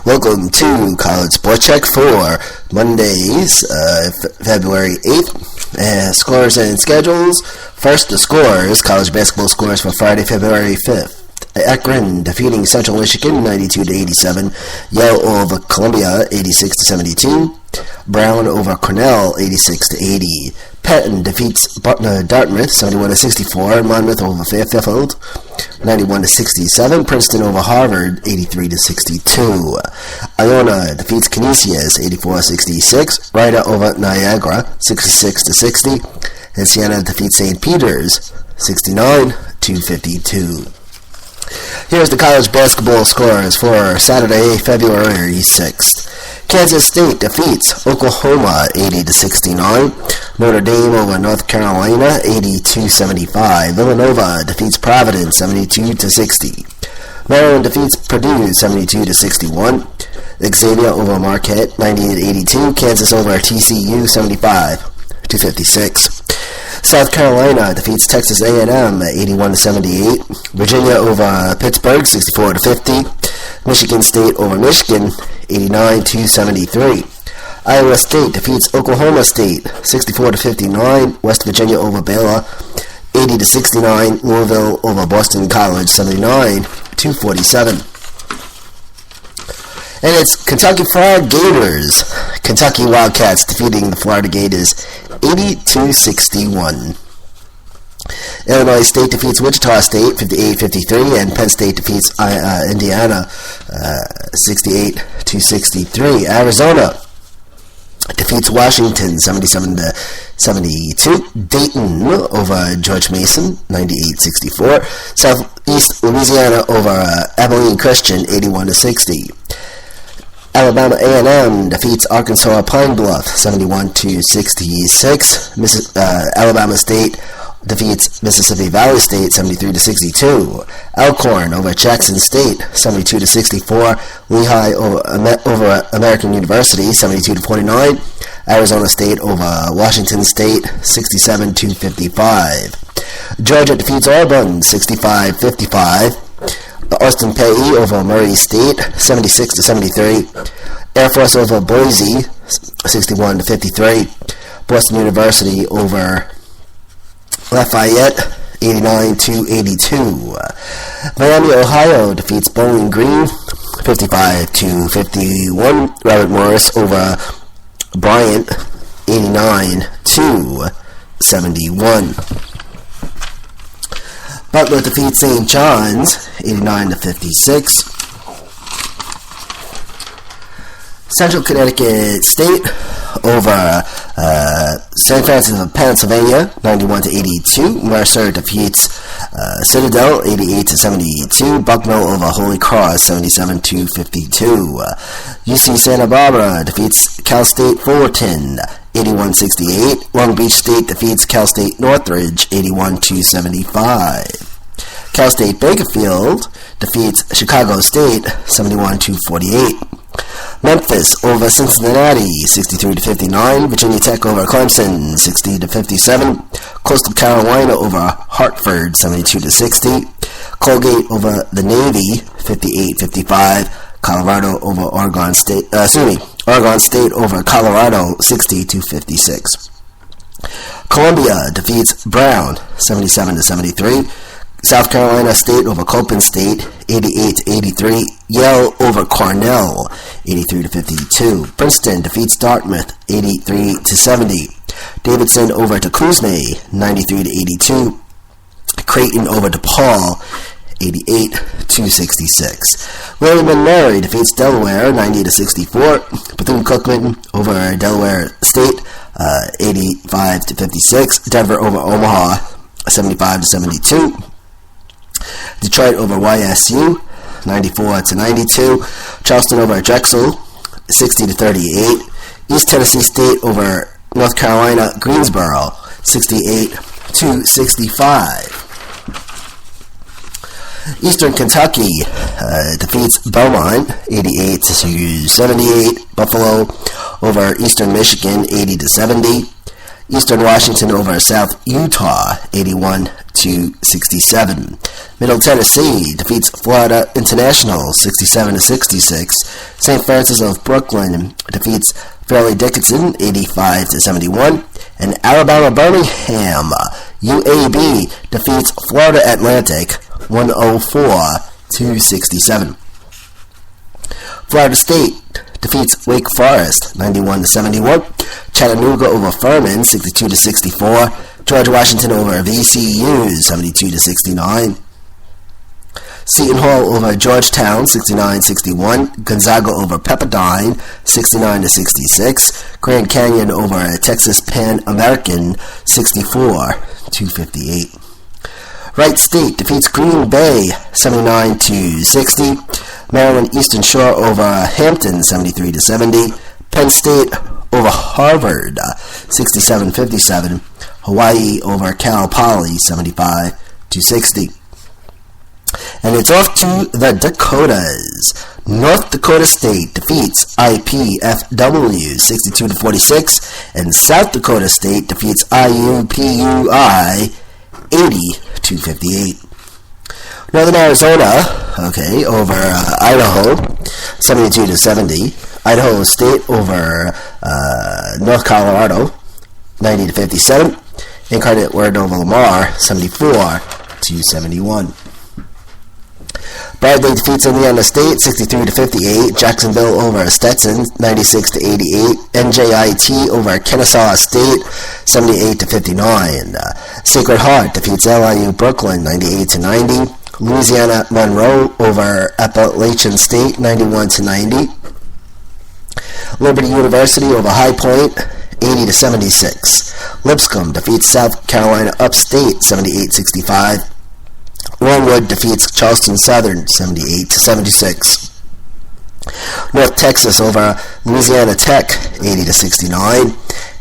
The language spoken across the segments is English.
Welcome to College Sports Check for Mondays, February 8th. Scores and schedules. First, the scores. College basketball scores for Friday, February 5th. Akron defeating Central Michigan 92-87. Yale over Columbia 86-72. Brown over Cornell 86-80. Patton defeats Dartmouth 71-64. Monmouth over Fairfield 91-67. Princeton over Harvard 83-62. Iona defeats Canisius 84-66. Rider over Niagara 66-60. And Siena defeats St. Peter's 69-52. Here's the college basketball scores for Saturday, February 6th. Kansas State defeats Oklahoma 80-69. Notre Dame over North Carolina 82-75. Villanova defeats Providence 72-60. Maryland defeats Purdue 72-61. Xavier over Marquette 98-82. Kansas over TCU 75-56. South Carolina defeats Texas A&M 81-78. Virginia over Pittsburgh 64-50. Michigan State over Michigan 89-73. Iowa State defeats Oklahoma State 64-59. West Virginia over Baylor 80-69. Louisville over Boston College 79-47. And it's Kentucky Fried Gators. Kentucky Wildcats defeating the Florida Gators 82-61. Illinois State defeats Wichita State 58-53, and Penn State defeats Indiana 68-63. Arizona defeats Washington 77-72. Dayton over George Mason 98-64. Southeast Louisiana over Abilene Christian 81-60. Alabama A&M defeats Arkansas Pine Bluff 71-66. Alabama State defeats Mississippi Valley State 73-62. Alcorn over Jackson State 72-64. Lehigh over American University 72-49. Arizona State over Washington State 67-55. Georgia defeats Auburn 65-55. Austin Peay over Murray State 76-73. Air Force over Boise 61-53. Boston University over Lafayette 89-82. Miami, Ohio defeats Bowling Green 55-51. Robert Morris over Bryant 89-71. Butler defeats St. John's 89-56. Central Connecticut State over St. Francis of Pennsylvania 91-82. Mercer defeats Citadel 88-72. Bucknell over Holy Cross 77-52. UC Santa Barbara defeats Cal State Fullerton 81-68. Long Beach State defeats Cal State Northridge 81-75. Cal State Bakersfield defeats Chicago State 71-48. Memphis over Cincinnati 63-59. Virginia Tech over Clemson 60-57. Coastal Carolina over Hartford 72-60. Colgate over the Navy 58-55. Colorado over Oregon State. Oregon State over Colorado 60-56. Columbia defeats Brown 77-73. South Carolina State over Coppin State 88-83. Yale over Cornell 83-52. Princeton defeats Dartmouth 83-70. Davidson over Tecumseh 93-82. Creighton over DePaul 88-66. William and Mary defeats Delaware 90-64. Bethune-Cookman over Delaware State 85-56. Denver over Omaha 75-72. Detroit over YSU 94-92. Charleston over Drexel 60-38. East Tennessee State over North Carolina Greensboro 68-65. Eastern Kentucky defeats Belmont 88-78. Buffalo over Eastern Michigan 80-70. Eastern Washington over South Utah 81 62-67. Middle Tennessee defeats Florida International 67-66. St. Francis of Brooklyn defeats Fairleigh Dickinson 85-71. And Alabama Birmingham UAB defeats Florida Atlantic 104-67. Florida State defeats Wake Forest 91-71. Chattanooga over Furman 62-64. George Washington over VCU 72-69. Seton Hall over Georgetown 69-61. Gonzaga over Pepperdine 69-66. Grand Canyon over Texas Pan American 64-58. Wright State defeats Green Bay 79-60. Maryland Eastern Shore over Hampton 73-70. Penn State over Harvard 67-57. Hawaii over Cal Poly 75-60. And it's off to the Dakotas. North Dakota State defeats IPFW 62-46, and South Dakota State defeats IUPUI 80-58. Northern Arizona, over Idaho 72-70. Idaho State over North Colorado 90-57. Incarnate Word over Lamar 74-71. Bradley defeats Indiana State 63-58. Jacksonville over Stetson 96-88. NJIT over Kennesaw State 78-59. Sacred Heart defeats LIU Brooklyn 98-90. Louisiana Monroe over Appalachian State 91-90. Liberty University over High Point 80-76. Lipscomb defeats South Carolina Upstate 78-65. Longwood defeats Charleston Southern 78-76. North Texas over Louisiana Tech 80-69.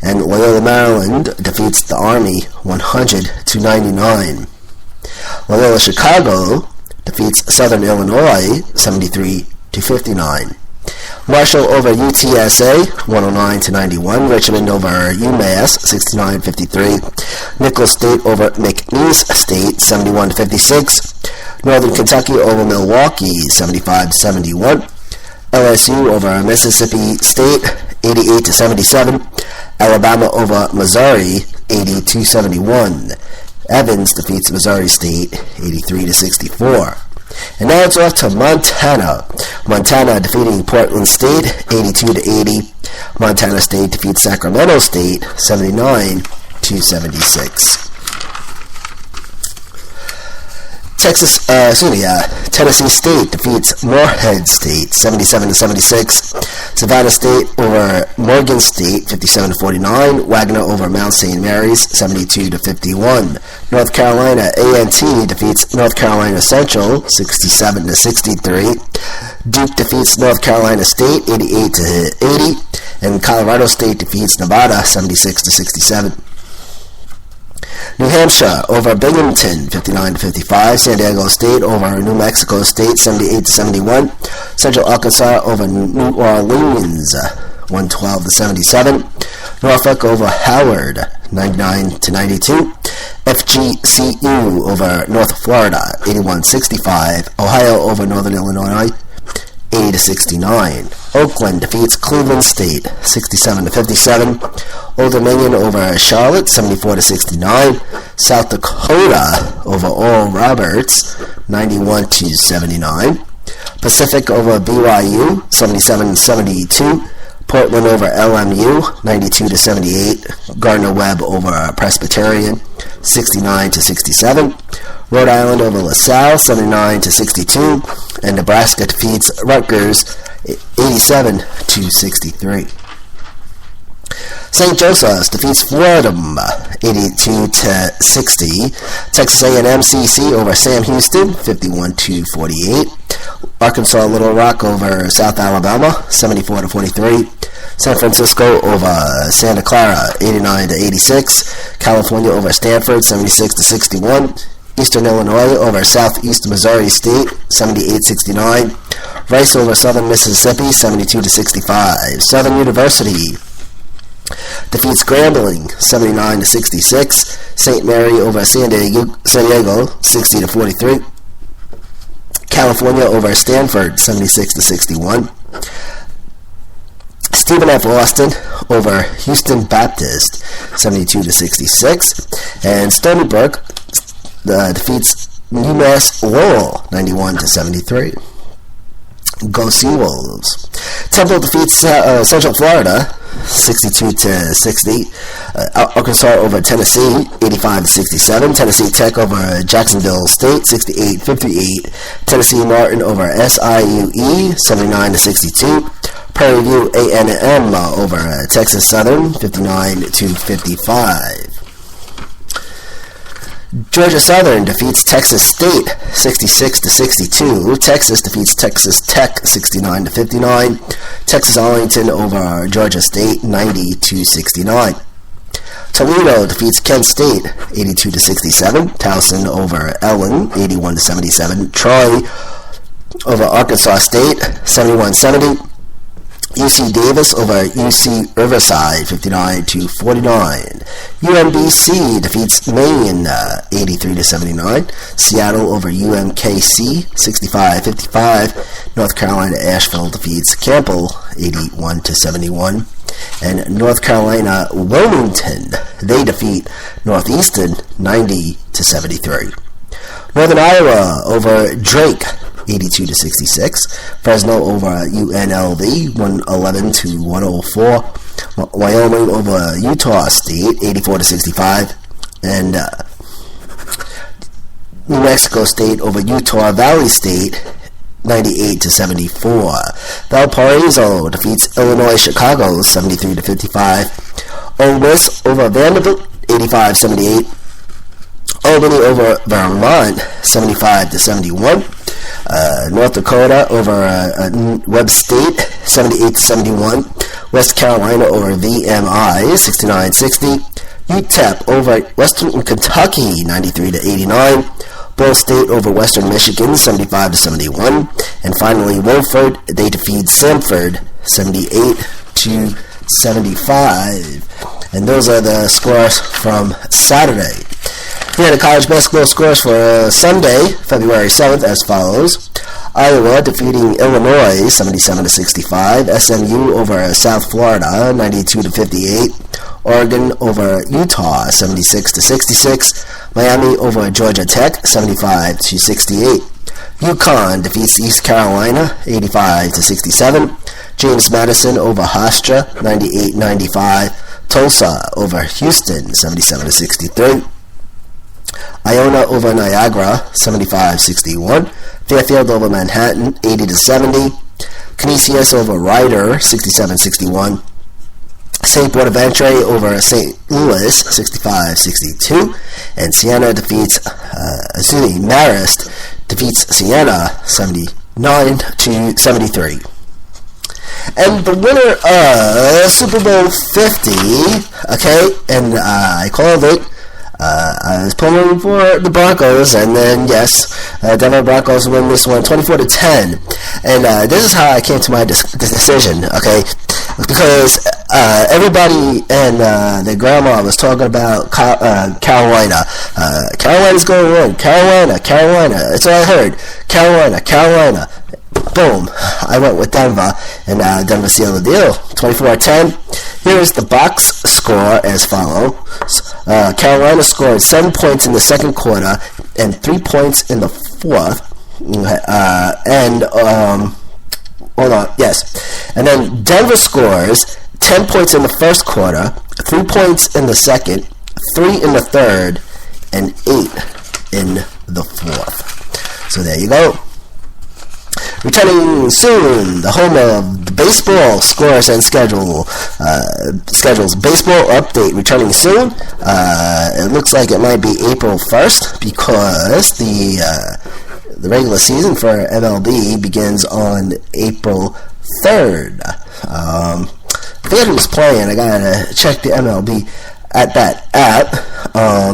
And Loyola Maryland defeats the Army 100-99. Loyola Chicago defeats Southern Illinois 73-59. Marshall over UTSA 109-91. Richmond over UMass 69-53. Nicholls State over McNeese State 71-56. Northern Kentucky over Milwaukee 75-71. LSU over Mississippi State 88-77. Alabama over Missouri 80-71. Evans defeats Missouri State 83-64. And now it's off to Montana. Montana defeating Portland State 82-80. Montana State defeats Sacramento State 79-76. Tennessee State defeats Morehead State 77-76. Savannah State over Morgan State 57-49. Wagner over Mount St. Mary's 72-51. North Carolina A&T defeats North Carolina Central 67-63. Duke defeats North Carolina State 88-80. And Colorado State defeats Nevada 76-67. New Hampshire over Binghamton 59-55. San Diego State over New Mexico State 78-71. Central Arkansas over New Orleans 112-77. Norfolk over Howard 99-92. FGCU over North Florida 81-65. Ohio over Northern Illinois 80-69. Oakland defeats Cleveland State 67-57. Old Dominion over Charlotte 74-69. South Dakota over Oral Roberts 91-79. Pacific over BYU 77-72. Portland over LMU 92-78. Gardner-Webb over Presbyterian 69-67. Rhode Island over LaSalle 79-62. And Nebraska defeats Rutgers 87-63. St. Joseph's defeats Fordham 82-60. Texas A&M CC over Sam Houston 51-48. Arkansas Little Rock over South Alabama 74-43. San Francisco over Santa Clara 89-86. California over Stanford 76-61. Eastern Illinois over Southeast Missouri State 78-69. Rice over Southern Mississippi 72-65. Southern University defeats Grambling 79-66. St. Mary over San Diego 60-43. California over Stanford 76-61. Stephen F. Austin over Houston Baptist 72-66. And Stony Brook defeats UMass Lowell 91-73. Go Seawolves. Temple defeats Central Florida 62-60. Arkansas over Tennessee 85-67. Tennessee Tech over Jacksonville State 68-58. Tennessee Martin over SIUE 79-62. Prairie View A&M over Texas Southern 59-55. Georgia Southern defeats Texas State 66-62. Texas defeats Texas Tech 69-59. Texas Arlington over Georgia State 90-69. Toledo defeats Kent State 82-67. Towson over Ellen 81-77. Troy over Arkansas State 71-70. UC Davis over UC Riverside 59-49. UMBC defeats Maine 83-79. Seattle over UMKC 65-55. North Carolina Asheville defeats Campbell 81-71. And North Carolina Wilmington, they defeat Northeastern 90-73. Northern Iowa over Drake 82-66. Fresno over UNLV 111-104. Wyoming over Utah State 84-65. And New Mexico State over Utah Valley State 98-74. Valparaiso defeats Illinois Chicago 73-55. Ole Miss over Vanderbilt 85-78. Albany over Vermont 75-71. North Dakota over Webb State 78-71. West Carolina over VMI 69-60. UTEP over Western Kentucky 93-89. Ball State over Western Michigan 75-71. And finally Wofford, they defeat Samford 78-75. And those are the scores from Saturday. Here are the college basketball scores for Sunday, February 7th, as follows. Iowa defeating Illinois 77-65. SMU over South Florida 92-58. Oregon over Utah 76-66. Miami over Georgia Tech 75-68. UConn defeats East Carolina 85-67. James Madison over Hofstra 98-95. Tulsa over Houston 77-63. Iona over Niagara 75-61. Fairfield over Manhattan 80-70. Canisius over Ryder 67-61. St. Bonaventure over St. Louis 65-62. And Siena defeats Marist defeats Siena 79-73. And the winner of Super Bowl 50, okay, and I called it. I was pulling for the Broncos, and then yes, Denver Broncos win this one 24-10. And this is how I came to my decision, okay? Because everybody and their grandma was talking about Carolina. Carolina's going to win. Carolina. That's all I heard. Carolina. Boom. I went with Denver, and Denver sealed the deal. 24-10. Here's the box score as follows. Carolina scored 7 points in the second quarter and 3 points in the fourth. And then Denver scores 10 points in the first quarter, 3 points in the second, 3 in the third, and 8 in the fourth. So there you go. Returning soon, the home of the baseball scores and schedules. Baseball update returning soon. It looks like it might be April 1st because the regular season for MLB begins on April 3rd. I forget who's playing. I gotta check the MLB at that app.